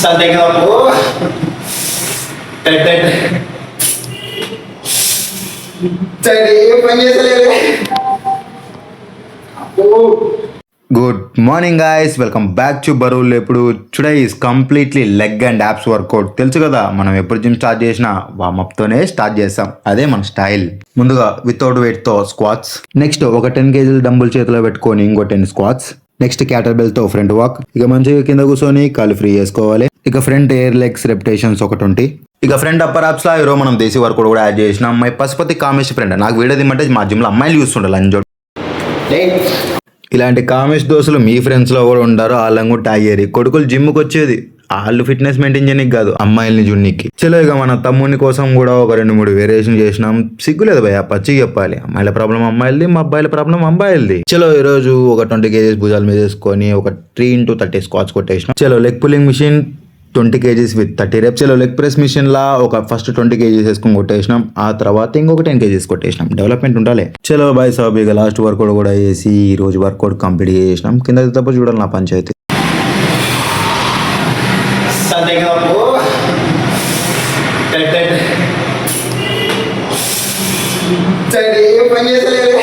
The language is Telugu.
సంతకి అప్పు పని చేసలేదు. Good morning guys, welcome back to బరువులు. ఎప్పుడు today is completely leg and abs workout. తెలుసు కదా, మనం ఎప్పుడు జిమ్ స్టార్ట్ చేసినా వార్మప్తోనే స్టార్ట్ చేస్తాం. అదే మన స్టైల్. ముందుగా వితౌట్ వెయిట్తో స్క్వాట్స్, నెక్స్ట్ ఒక 10 కేజీలు డంబుల్ చేతిలో పెట్టుకొని ఇంకో 10 స్క్వాట్స్, నెక్స్ట్ క్యాటర్ బెల్ట్తో ఫ్రంట్ వాక్. ఇక మంచిగా కింద కూర్చొని కాలు ఫ్రీ చేసుకోవాలి. ఇక ఫ్రంట్ ఎయిర్ లెగ్స్ రెపిటేషన్స్ ఒక 20. ఇక ఫ్రంట్ అప్పర్ యాప్స్ లా ఈరోజు మనం దేశీ వర్కౌట్ కూడా యాడ్ చేసిన. అమ్మాయి పశుపతి కామేష్ ఫ్రెండ్ నాకు వీడియో దిమ్మంటే మా జిమ్లో అమ్మాయిలు చూస్తుండాలి లంజోడు. ఇలాంటి కామేష్ దోస్తులు మీ ఫ్రెండ్స్లో కూడా ఉంటారు. వాళ్ళని కూడా ట్యాగ్ చేయరు. కొడుకులు జిమ్కి వచ్చేది వాళ్ళు ఫిట్నెస్ మెయింటైన్ చేయడానికి కాదు, అమ్మాయిల్ని జున్నికి. చలో ఇక మన తమ్ముని కోసం కూడా ఒక 2-3 వేరియేషన్ చేసినాం. సిగ్గులేదు భయ, పచ్చిగా చెప్పాలి. అమ్మాయిల ప్రాబ్లం అమ్మాయిలది, మా అబ్బాయిల ప్రాబ్లం అబ్బాయిలది. చలో ఈ రోజు ఒక 20 కేజీస్ భుజాల మీద వేసుకొని ఒక 3x30 స్క్వాట్స్ కొట్టేసినాం. చలో leg pulling machine 20 kgs with 30 reps. చలో లెగ్ ప్రెస్ మిషన్ లా ఒక ఫస్ట్ 20 కేజీస్ వేసుకొని కొట్టేసినాం. ఆ తర్వాత ఇంకొక 10 కేజీస్ కొట్టేసినాం. డెవలప్మెంట్ ఉండాలి. చలో బాయ్ సాబ్, ఇక లాస్ట్ వర్కౌట్ కూడా వేసి ఈ రోజు వర్కౌట్ కంప్లీట్ చేసినాం. కింద తప్ప చూడాలి నా పంచాయతీ. పని చేసలేదు.